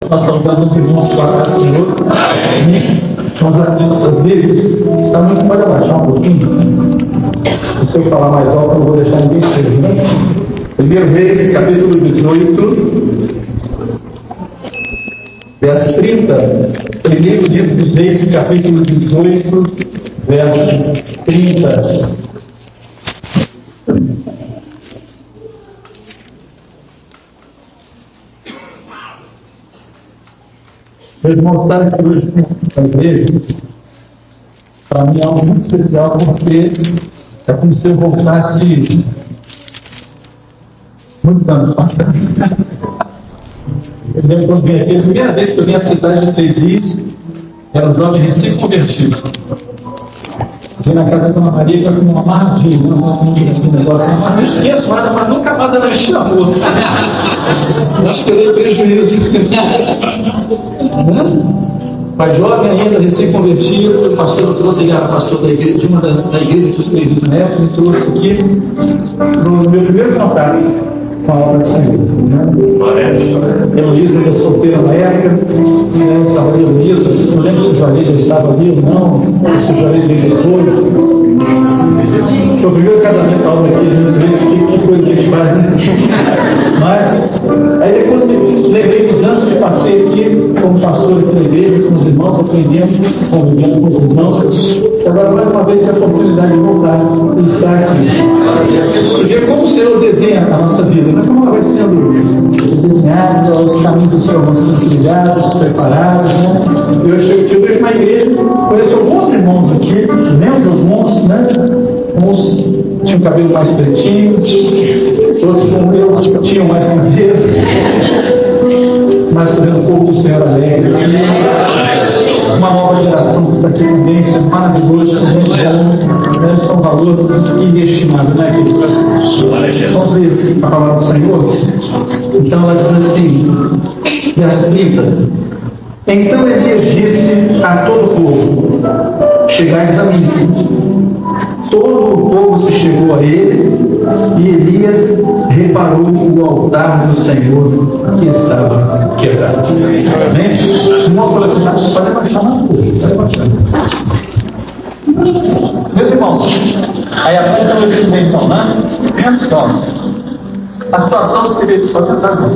Nós saudamos os irmãos para o Senhor. Vamos abrir nossas Bíblias. Também pode abaixar um pouquinho. Se eu falar mais alto, eu não vou deixar ninguém escrever. 1 Reis, capítulo 18, verso 30. Primeiro livro dos Reis, capítulo 18, verso 30. Meus irmãos, estar aqui hoje na igreja, para mim é algo muito especial, porque é como se eu voltasse muitos anos para trás. Eu lembro quando vim aqui, a primeira vez que eu vim à cidade de Três Rios, era um jovem recém-convertido. Vim na casa da Dona Maria, que era uma maravilha, um negócio. Eu esqueço nada, mas nunca mais ela me chamou. Acho que eu dei prejuízo. Mas jovem ainda, recém-convertido, o pastor trouxe, ele era pastor da igreja, de uma da igreja dos Três Rios Neto, me trouxe aqui no meu primeiro contato com a obra do Senhor. Heloísa era solteira na época, estava ali Heloísa, não lembro se o Juarez já estava ali ou não, se o Juarez veio depois. Foi o primeiro casamento, a obra aqui, que coisa que a gente faz, né? Mas, aí depois eu lembrei dos anos que passei aqui como pastor aqui na igreja, com os irmãos, aprendendo, convivendo com os irmãos. Agora, mais uma vez, tem a oportunidade de voltar e estar aqui. Porque como o Senhor desenha a nossa vida, mas como ela vai sendo desenhada, os caminhos do Senhor vão sendo trilhados, preparados, né? Eu vejo uma igreja, conheço alguns irmãos aqui, lembro de alguns, né? Uns tinham cabelo mais pretinho, outros como eu tinham mais cabelo, mas vendo um pouco do Senhor alegre. Uma nova geração que está aqui também, isso é maravilhoso, né? São valores inestimáveis, né, querido? Vamos ler a palavra do Senhor? Então ela diz assim, verso 30. Então Elias disse a todo o povo: chegai a mim. Todo o povo se chegou a ele, e Elias reparou o altar do Senhor que estava quebrado. Amém? Uma coisa assim, pode abaixar uma coisa, pode abaixar. Meus irmãos, aí a frente da organização, né? Então, a situação que você vê, pode sentar, não.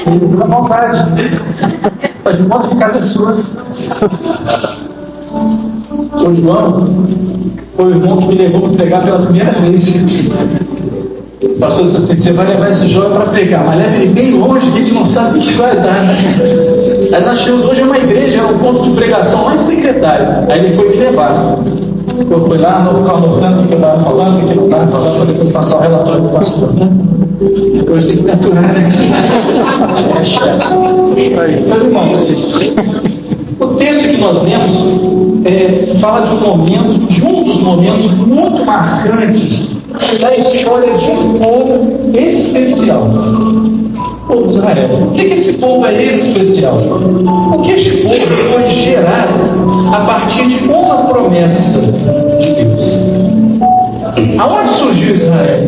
Fica à vontade. Está de modo que casa é sua. O João foi o irmão que me levou para pregar pela primeira vez. O pastor disse assim: você vai levar esse jovem para pregar, mas leve ele bem longe, que a gente não sabe o que vai dar. Aí nós temos hoje uma igreja, um ponto de pregação lá em Secretário. Aí ele foi te levar. Eu fui lá, não ficar anotando o que eu estava falando, o que eu estava falando, para depois passar o relatório do pastor, né? Depois tem que capturar, né? Meus irmãos, o texto que nós lemos fala de um dos momentos muito marcantes da história de um povo especial, o povo de Israel. Por que esse povo é especial? Porque este povo foi gerado a partir de uma promessa de Deus. Aonde surgiu Israel?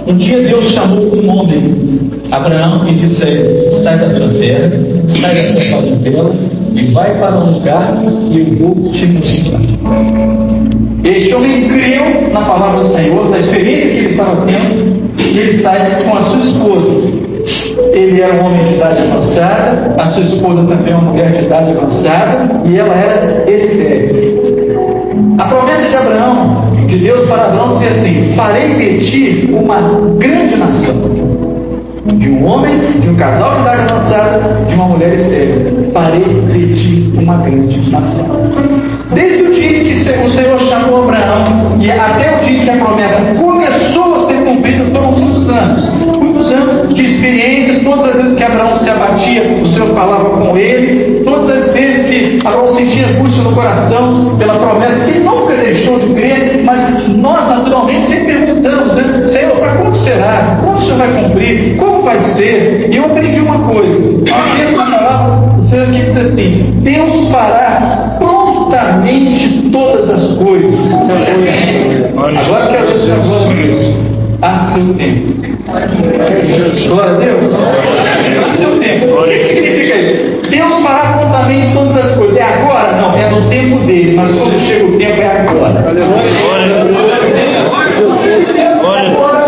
Um dia Deus chamou um homem, Abraão, e disse a ele: sai da tua terra, sai da tua parentela e vai para um lugar que eu vou te mostrar. Este homem creu na palavra do Senhor, na experiência que ele estava tendo, e ele sai com a sua esposa. Ele era um homem de idade avançada, a sua esposa também é uma mulher de idade avançada, e ela era estéril. A promessa de Abraão, de Deus para Abraão, dizia assim: farei de ti uma grande nação. De um homem, de um casal de idade avançada, de uma mulher estéril. Farei de ti uma grande nação. Desde o dia que o Senhor chamou Abraão e até o dia que a promessa começou a ser cumprida, foram muitos anos. Muitos anos de experiências. Todas as vezes que Abraão se abatia, o Senhor falava com ele. Todas as vezes que Abraão sentia angústia no coração pela promessa, que ele nunca deixou de crer, mas nós naturalmente sempre perguntamos, né? Senhor, para quando será? Quando o Senhor vai cumprir? Como vai ser? E eu aprendi uma coisa. A mesma palavra, o Senhor aqui diz assim: Deus fará prontamente todas as coisas. Agora quero ver se agora a seu tempo. Glória a Deus. glória.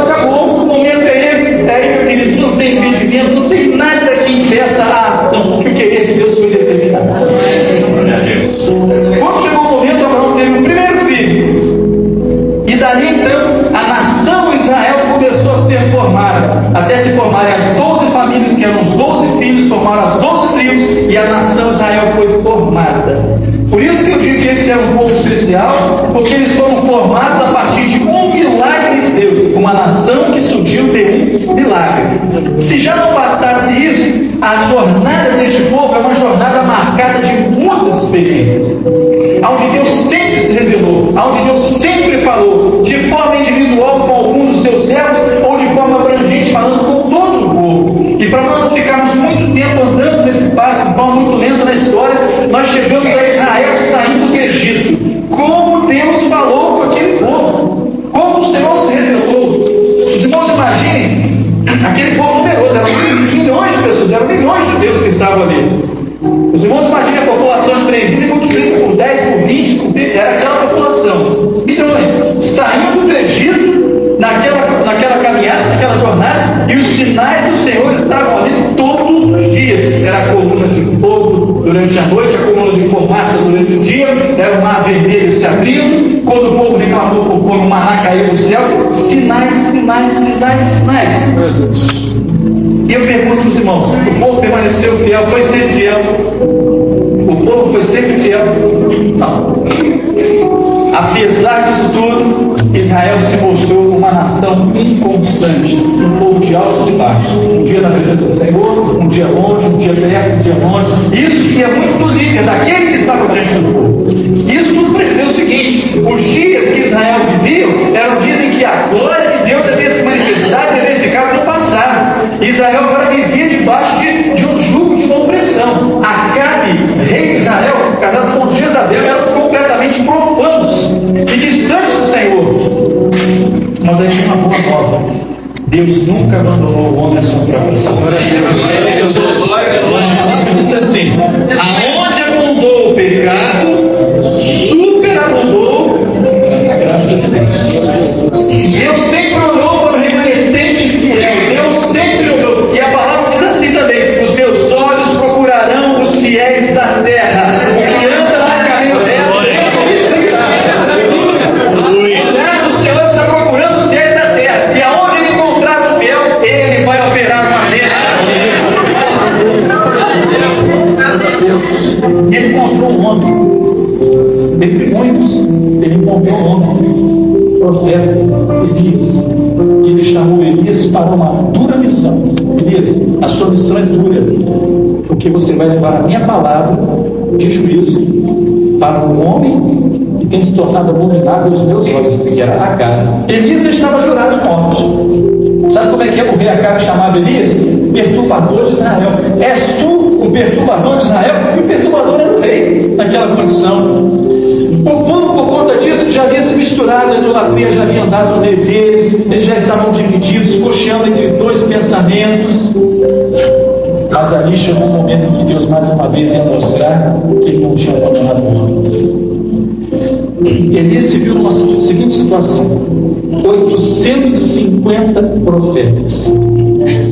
Acabou, o momento é esse. Aí, meu querido, não tem impedimento, não tem nada que impeça a ação, porque o querer de Deus foi determinado. Quando chegou o momento, Abraão teve o primeiro filho. E dali então, a nação Israel começou a ser formada, até se formarem as 12 famílias, que eram os 12 filhos, formaram as 12 tribos, e a nação Israel foi formada. Por isso que eu digo que esse é um povo especial, porque eles foram formados a partir de um milagre de Deus, uma nação que surgiu de um milagre. Se já não bastasse isso, a jornada deste povo é uma jornada marcada de muitas experiências, onde Deus sempre se revelou, onde Deus sempre falou, de forma individual com algum dos seus servos, ou de forma abrangente, falando com todo o povo. E para nós não ficarmos muito tempo andando nesse passo, de forma muito lenta na história, nós chegamos a Israel saindo do Egito. Como Deus falou com aquele povo, como o Senhor se revelou. Os irmãos imaginem, aquele povo numeroso, eram milhões de pessoas, eram milhões de judeus que estavam ali. Os irmãos imaginem a população de 3 e multiplica por 10, por 20, era aquela população, milhões, saindo do Egito, naquela caminhada, naquela jornada, e os sinais do Senhor estavam ali todos os dias. Era a coluna de fogo durante a noite, a coluna de fumaça durante o dia, era o mar vermelho se abrindo, quando o povo reclamou por fome, o maná caiu do céu, sinais, sinais, sinais, sinais. E eu pergunto aos irmãos, o povo permaneceu fiel, foi sempre fiel? O povo foi sempre fiel? Não. Apesar disso tudo, Israel se mostrou uma nação inconstante, um povo de altos e baixos. Um dia na presença do Senhor, um dia longe, um dia perto, um dia longe. Isso que é muito do líder, daquele que estava diante do povo. Isso tudo para dizer o seguinte: os dias que Israel vivia eram dias em que a glória de Deus havia se manifestado e havia ficado no passado. Israel agora vivia debaixo de um jugo de uma opressão. Acabe, rei de Israel, casado com Jezabel, eram completamente profanos e distantes do Senhor. Mas aí tem uma boa nova: Deus nunca abandonou o homem à sua própria sombra. Diz assim: aonde abundou o pecado, superabundou a graça de Deus. Deus sempre olhou para o remanescente fiel. Deus sempre olhou. E a palavra diz assim também: os meus olhos procurarão os fiéis da terra. O que anda no caminho dela, o Senhor está procurando os fiéis da terra. E aonde ele encontrar o fiel, ele vai operar uma bênção. Ele encontrou um homem, dentre muitos, ele encontrou um homem, profeta Elias. E ele chamou Elias para uma dura missão. Elias, a sua missão é dura, porque você vai levar a minha palavra de juízo para um homem que tem se tornado abominável aos meus olhos, que era Acabe. Elias estava jurado de morte. Sabe como é que é o rei Acabe chamava Elias? Perturbador de Israel. És tu o perturbador de Israel? E o perturbador era o rei naquela condição. O povo, por conta disso, já havia se misturado, a idolatria já havia andado no meio deles, eles já estavam divididos, cocheando entre dois pensamentos. Mas ali chegou um momento em que Deus mais uma vez ia mostrar que ele não tinha abandonado o homem. Elias se viu numa seguinte situação: 850 profetas,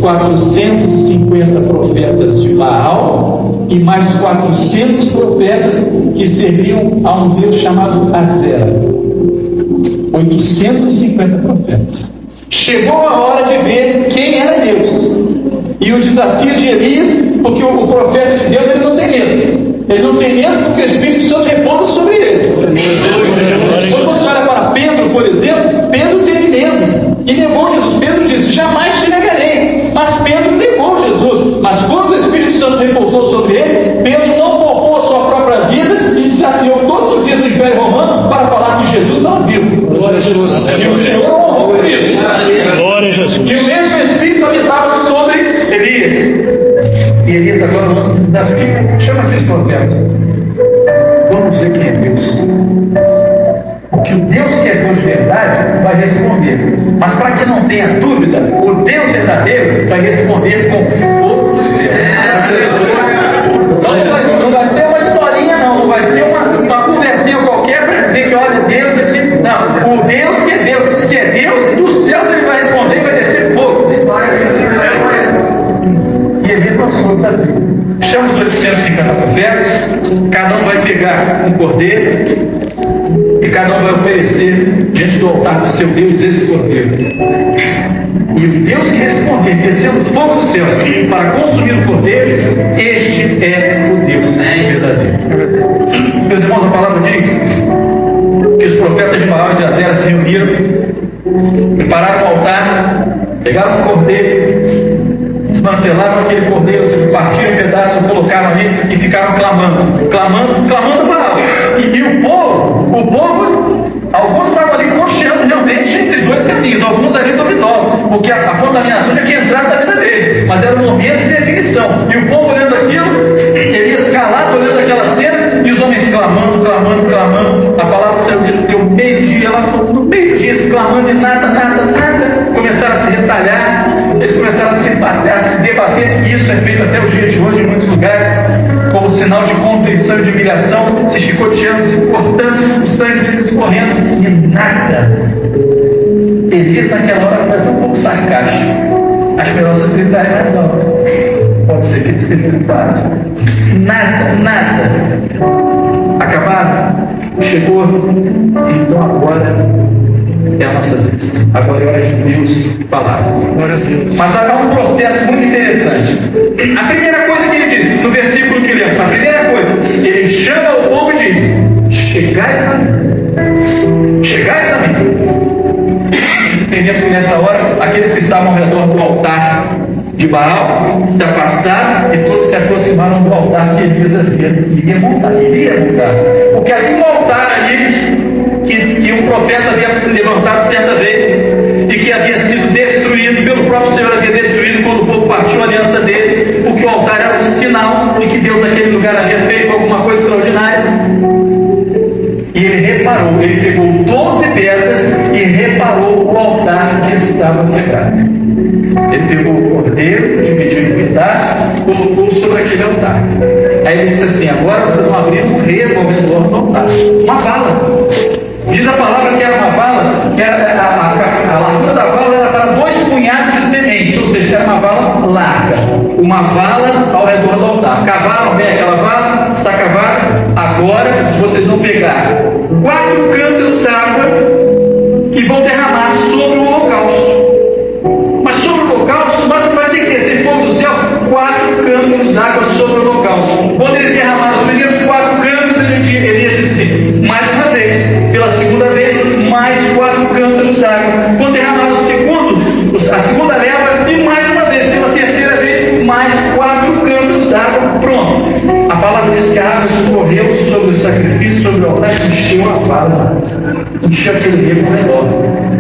450 profetas de Baal e mais 400 profetas que serviam a um Deus chamado Azera. 850 profetas. Chegou a hora de ver quem era Deus. E o desafio de Elias, porque o profeta de Deus, ele não tem medo. Ele não tem medo porque o Espírito Santo repousa sobre ele. Quando você olha para Pedro, por exemplo, Pedro teve medo e negou Jesus. Pedro disse: jamais te negarei. Mas Pedro negou Jesus. Mas quando o Espírito Santo repousou sobre ele, Pedro não poupou a sua própria vida e desafiou todos os dias do Império Romano para falar que Jesus estava vivo. Glória a Jesus. E o Senhor honrou por isso. Glória a Jesus. E o mesmo Espírito habitava sobre Elias. E Elias agora lança um desafio. Chama aqueles profetas. Vamos ver quem é Deus. O que o Deus que é Deus de verdade vai responder. Mas para que não tenha dúvida, o Deus verdadeiro vai responder com fogo do céu. Não vai ser uma historinha, não vai ser uma conversinha qualquer para dizer que, olha, Deus vamos fazer. Chama os 250 profetas, cada um vai pegar um cordeiro, e cada um vai oferecer diante do altar do seu Deus esse cordeiro. E o Deus que responder, descendo fogo dos céus para consumir o cordeiro, este é o Deus verdadeiro. Meus irmãos, a palavra diz que os profetas de Baal e de Azera se reuniram, prepararam o altar, pegaram o cordeiro, desmantelaram aquele cordeiro, partiram em pedaços, colocaram ali e ficaram clamando Baal. E o povo, alguns estavam ali cocheando realmente entre dois caminhos, alguns ali duvidosos, porque a contaminação tinha que entrar na vida deles, mas era um momento de definição. E o povo olhando aquilo, Elias calado olhando aquela cena, e os homens clamando. A palavra do Senhor diz que no meio-dia, no meio-dia, se clamando e nada, começaram a se retalhar, eles começaram a se debater, e isso é feito até os dias de hoje em muitos lugares, como sinal de contrição e de humilhação, se chicoteando, se cortando, o sangue escorrendo, e nada. Elias naquela hora foi um pouco sarcástico. Acho melhor vocês gritarem mais alto. Pode ser que eles tenham gritado. Nada. Acabaram. Chegou. Então agora é a nossa vez. Agora é hora de Deus falar. Mas há um processo muito interessante. A primeira coisa que ele diz, no versículo que lemos, a primeira coisa, ele chama o povo e diz: chegai a mim. Entendemos que nessa hora, aqueles que estavam ao redor do altar de Baal se afastaram e todos se aproximaram do altar que Elias iria montar. Porque havia um altar ali que um profeta havia levantado certa vez e que havia sido destruído, pelo próprio Senhor havia destruído quando o povo partiu a aliança dele, porque o altar era um sinal de que Deus naquele lugar havia feito alguma coisa extraordinária. E ele reparou, ele pegou 12 pedras e reparou o altar que estava quebrado. Ele pegou o cordeiro, dividiu em pedaços, colocou sobre aquele altar. Aí ele disse assim: agora vocês vão abrir um rego ao redor do altar. Uma vala. Diz a palavra que era uma vala, que era a largura da vala era para 2 punhados de semente, ou seja, era uma vala larga. Uma vala ao redor do altar. Cavaram bem aquela vala, está cavada. Agora vocês vão pegar 4 cântaros d'água e vão derramar sobre o holocausto. Mas sobre o holocausto, vai ter que descer fogo do céu, 4 cântaros d'água sobre o holocausto. Quando eles derramaram os primeiros 4 cântaros, Elias disse: mais uma vez, pela segunda vez, mais 4 cântaros d'água. Quando derramaram a segunda leva, e mais uma vez, pela terceira vez, mais 4 cântaros d'água. Pronto. A palavra diz que a água escorreu sobre o sacrifício, sobre o altar, e encheu a vala, encheu aquele rego ao redor.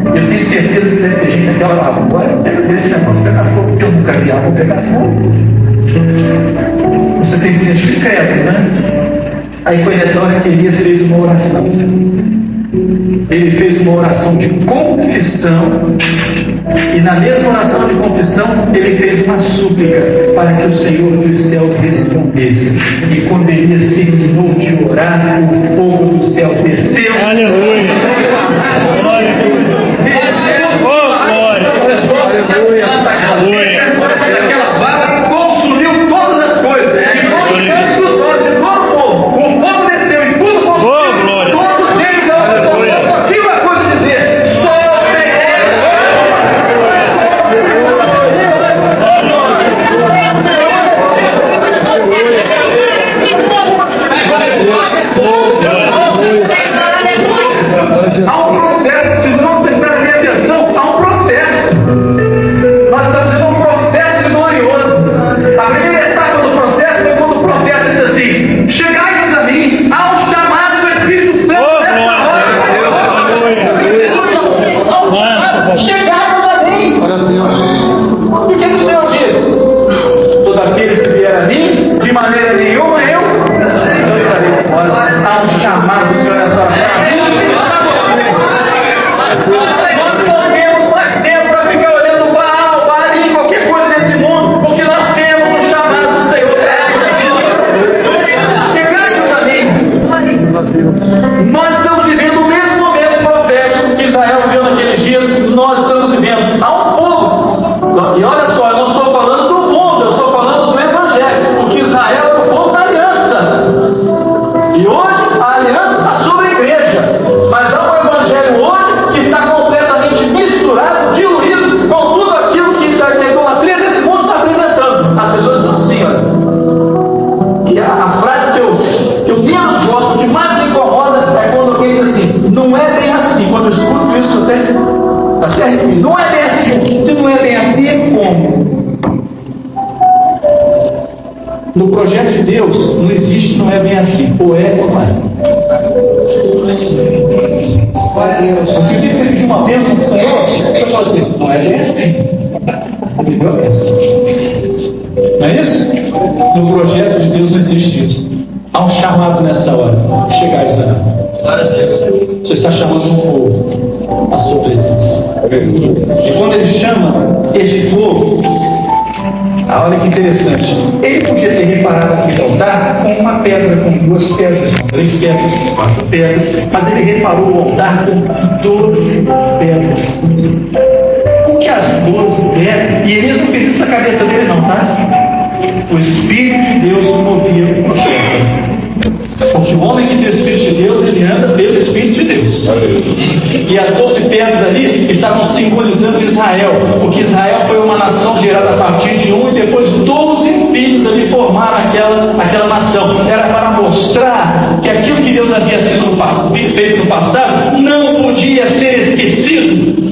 Eu tenho certeza que deve ter gente naquela vala. Agora, deve ter esse negócio pegar fogo, porque eu nunca vi água pegar fogo. Você tem sede de credo, né? Aí foi nessa hora que Elias fez uma oração. Ele fez uma oração de confissão, e na mesma oração de confissão ele fez uma súplica para que o Senhor dos céus respondesse. E quando Elias terminou de orar, o fogo dos céus desceu. Aleluia! Aleluia! Aquela vara consumiu todas as coisas. O fogo desceu e tudo consumiu. Todos eles só tinha uma coisa a dizer: há um processo, se não prestarem atenção, há um processo. Nós estamos em um processo glorioso. A primeira etapa do processo foi quando o profeta disse assim: chegai-vos a mim, há um chamado do Espírito Santo nessa hora. Chegai-vos a mim. Porque o Senhor diz: todo aquele que vier a mim, de maneira nenhuma eu não estarei fora. Há um chamado do Senhor nessa hora. Nós não temos mais tempo para ficar olhando Baal, qualquer coisa desse mundo, porque nós temos um chamado do Senhor. Chegai-vos a mim. Nós estamos vivendo o mesmo momento profético que Israel viveu naqueles dias. Nós estamos vivendo. Há um povo, e olha só, eu não estou falando do mundo, eu estou falando do Evangelho. Tá certo? Não é bem assim. Se não é bem assim, é como? No projeto de Deus, não existe, não é bem assim. Ou é ou não é. Porque se você pedir uma bênção para o Senhor, você pode dizer, não é bem assim. Entendeu a bênção? Não é isso? No projeto de Deus não existe isso. Há um chamado nessa hora. Chegar a Israel. Você está chamando um povo à sua presença. E quando ele chama este povo, olha que interessante. Ele podia ter reparado aqui no altar com uma pedra, com 2 pedras, com 3 pedras, com 4 pedras, mas ele reparou o altar com 12 pedras. Por que as 12 pedras? E ele não fez isso na cabeça dele, não, tá? O Espírito de Deus movia o processo. Porque o homem que tem o Espírito de Deus, ele anda pelo Espírito de Deus. E as 12 pedras ali estavam simbolizando Israel, porque Israel foi uma nação gerada a partir de um, e depois 12 filhos ali formaram aquela nação. Era para mostrar que aquilo que Deus havia feito no passado não podia ser esquecido.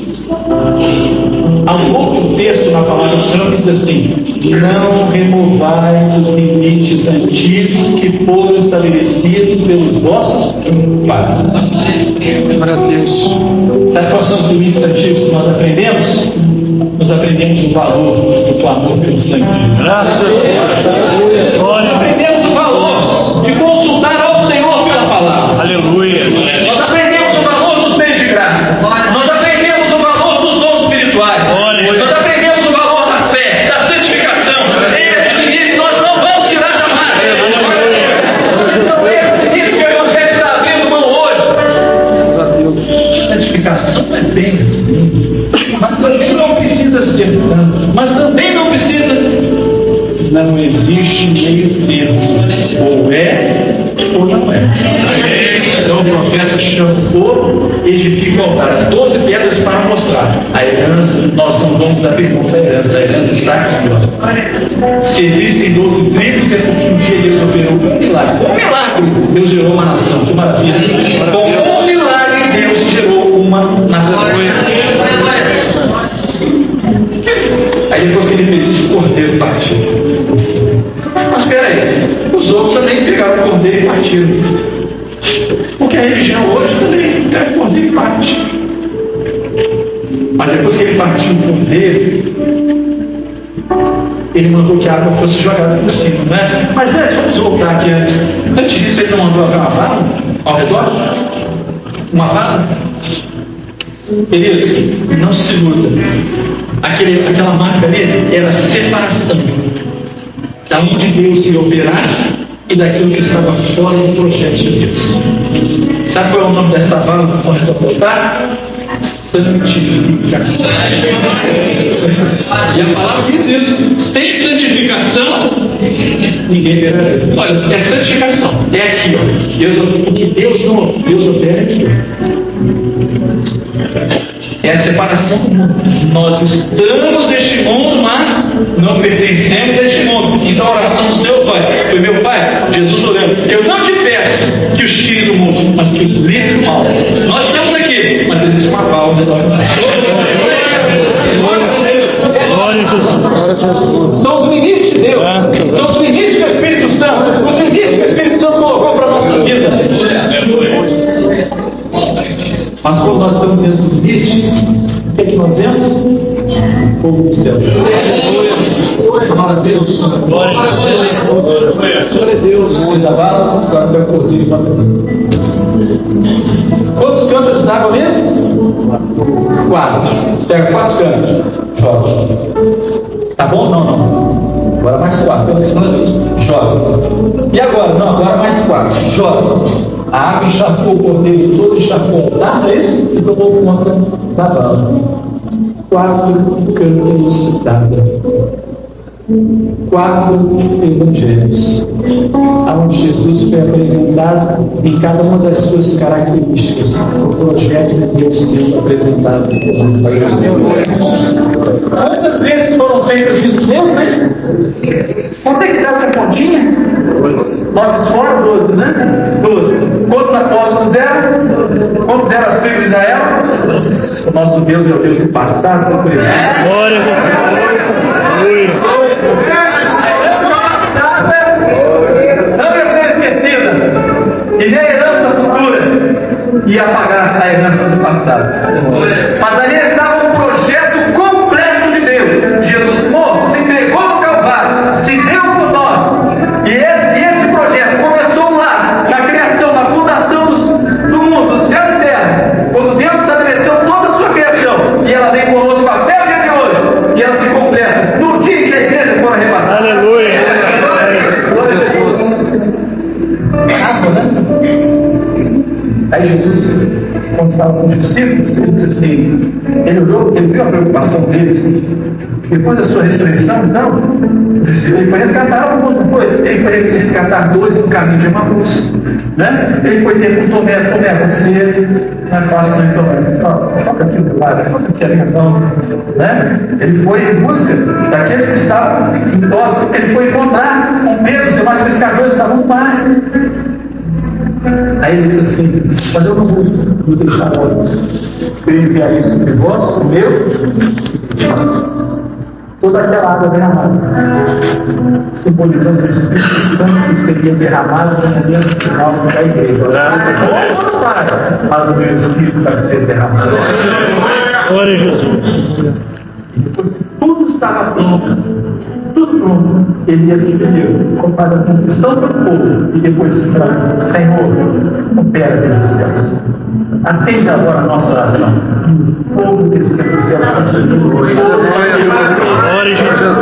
Há um outro texto na palavra do Senhor que diz assim: não removais os limites antigos que foram estabelecidos pelos vossos pais. Glória a Deus. Sabe quais são os limites antigos que nós aprendemos? Nós aprendemos o valor do clamor pelo sangue de Jesus. Graças a Deus. Nós aprendemos o valor de consultar ao Senhor pela palavra. Aleluia. Nós aprendemos o valor dos bens de graça. Nós aprendemos o valor dos dons espirituais. Nós aprendemos o valor da fé, da santificação. Esse nível nós não vamos tirar jamais. Então esse nível que o Evangelho está abrindo mão hoje. Santificação não é bem assim. Mas também não precisa ser tanto. Mas também não precisa. Não existe meio termo. Ou é ou não é. Então o profeta chama o povo, edifica o altar. 12 pedras para mostrar. A herança, nós não vamos abrir mão da herança. A herança está aqui. Ó. Se existem 12 tribos, é porque um dia Deus operou um milagre. Um milagre! Deus gerou uma nação. Que maravilha! Com um milagre, Deus gerou uma nação. Aí depois que ele fez isso, o cordeiro partiu. Mas espera aí, os outros também pegaram o cordeiro e partiram. Porque a religião hoje também pega o cordeiro e parte. Mas depois que ele partiu o cordeiro, ele mandou que a água fosse jogada por cima, né? Mas vamos voltar aqui antes. Antes disso, ele não mandou haver uma vara ao redor? Uma vara? Queridos, não se iluda. Aquela marca ali era separação da onde Deus ia operar e daquilo que estava fora do projeto de Deus. Sabe qual é o nome dessa vara que pode apontar? Santificação. E a palavra diz isso. Sem santificação, ninguém verá Deus. Olha, é santificação. É aqui, ó. Porque Deus opera aqui, ó. É a separação do mundo. Nós estamos neste mundo, mas não pertencemos a este mundo. Então a oração do seu Pai foi: meu Pai, Jesus orando, eu não te peço que os tire do mundo, mas que os livre do mal. Nós estamos aqui, mas existe uma válvula de nós. São os limites de Deus. São os limites do Espírito Santo. Os limites que o Espírito Santo colocou para a nossa vida. Mas quando nós estamos dentro do limite, o que é que nós vemos? O fogo do céu. Glória a Deus. Glória a Deus. Depois da bala, agora vai correr e bater. Quantos cântaros d'água mesmo? 4. Pega 4 cântaros. Joga. Tá bom? Não. Agora mais 4. Joga. E agora? Não, agora mais 4. Joga. A água encharcou o cordeiro todo, encharcou o altar, é isso? E tomou conta da bala. 4 cântaros d'água. 4 evangelhos, onde Jesus foi apresentado em cada uma das suas características, o projeto de Deus sendo apresentado. Quantas vezes foram feitas isso mesmo, né? Quanto é que dá essa continha? 9 fora, 12, né? 12. Quantos apóstolos eram? Quantos eram as tribos de Israel? O nosso Deus é o Deus do passado, do presente. Glória a Deus. Não ia ser esquecida, e nem a herança futura ia apagar a herança do passado. Mas ali estava um projeto completo de Deus. Jesus morto, se entregou no Calvário, se deu por nós. E esse projeto começou lá, na criação, na fundação do mundo, do céu e terra, quando Deus estabeleceu toda a sua criação, e ela vem conosco até o dia de hoje, e ela se completa no dia que a igreja for arrebatada. Aleluia. Glória a Deus. Água, né? Aí Jesus, quando estava com os discípulos, ele disse assim, ele olhou, ele viu a preocupação deles, assim, depois da sua ressurreição, então, ele foi resgatar alguns, não foi? Ele foi resgatar 2 no caminho de Emaús, né? Ele foi ter com Tomé, você não é fácil não, Tomé, toca aqui o meu lado, toca aqui a minha mão, né? Ele foi em busca daqueles que estavam idosos, ele foi encontrar com Pedro, os demais pescadores estavam no mar. Aí ele disse assim, mas eu não vou deixar mortos. Eu enviarei sobre vós, o meu, toda aquela água derramada, simbolizando o Espírito Santo que seria derramado no momento final da igreja. Mas o meu Espírito vai ser derramado. Glória a Jesus. Tudo estava pronto. Tudo pronto. Elias subiu, faz a confissão do povo e depois clama: Senhor, opera desde os céus. Atende agora a nossa oração. O fogo desceu dos céus. Glória a Jesus.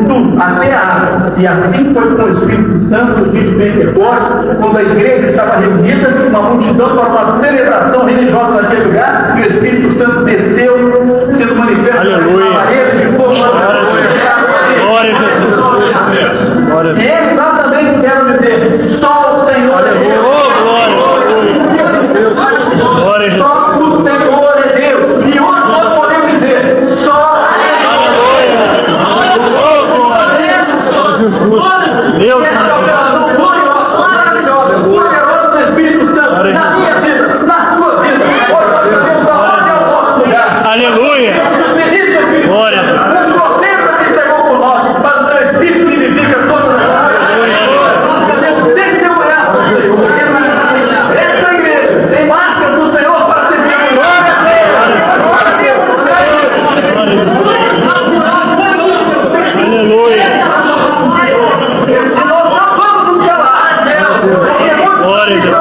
Tudo, até a água. E assim foi com o Espírito Santo no dia de Pentecostes, quando a igreja estava reunida, uma multidão para uma celebração religiosa naquele lugar, e o Espírito Santo desceu, sendo manifesto na parede de fogo. Glória a Jesus. Glória a Deus. É exatamente o que quero dizer. Só o Senhor é Deus. Glória a Jesus. Só o Senhor é Deus. E hoje nós podemos dizer: só Deus. essa é a operação gloriosa, maravilhosa, poderosa do Espírito Santo na minha vida, na sua vida. Hoje nós podemos dar ordem ao nosso lugar. Aleluia. Glória a Deus. O problema que chegou por nós, mas o seu Espírito vivifica todas as coisas. Nós podemos testemunhar do Senhor. Essa igreja tem marcas do Senhor para testemunhar. Aleluia. E nós não vamos nos calar dela. Glória a Deus.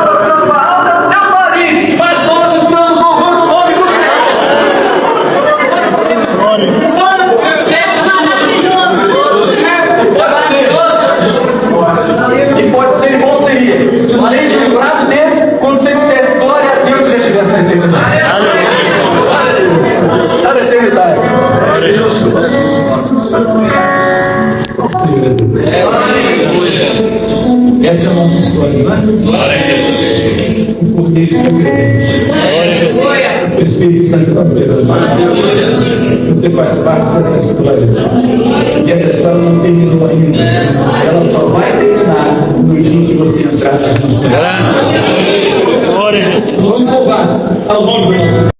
Mas nós estamos louvando o nome do Senhor. Glória. E pode ser bom seria, além de livrado desse, quando você dissesse glória a Deus, você estivesse na eternidade. Está na eternidade. Glória a Deus. Essa é a nossa história, não é? Glória a Jesus. O Cordeiro está presente. Glória a Jesus. O Espírito Santo está presente. Você faz parte dessa história. E essa história não terminou ainda. Ela só vai terminar no dia que você entrar na Graças a Deus. Glória a Jesus. Vamos louvar ao nome do nosso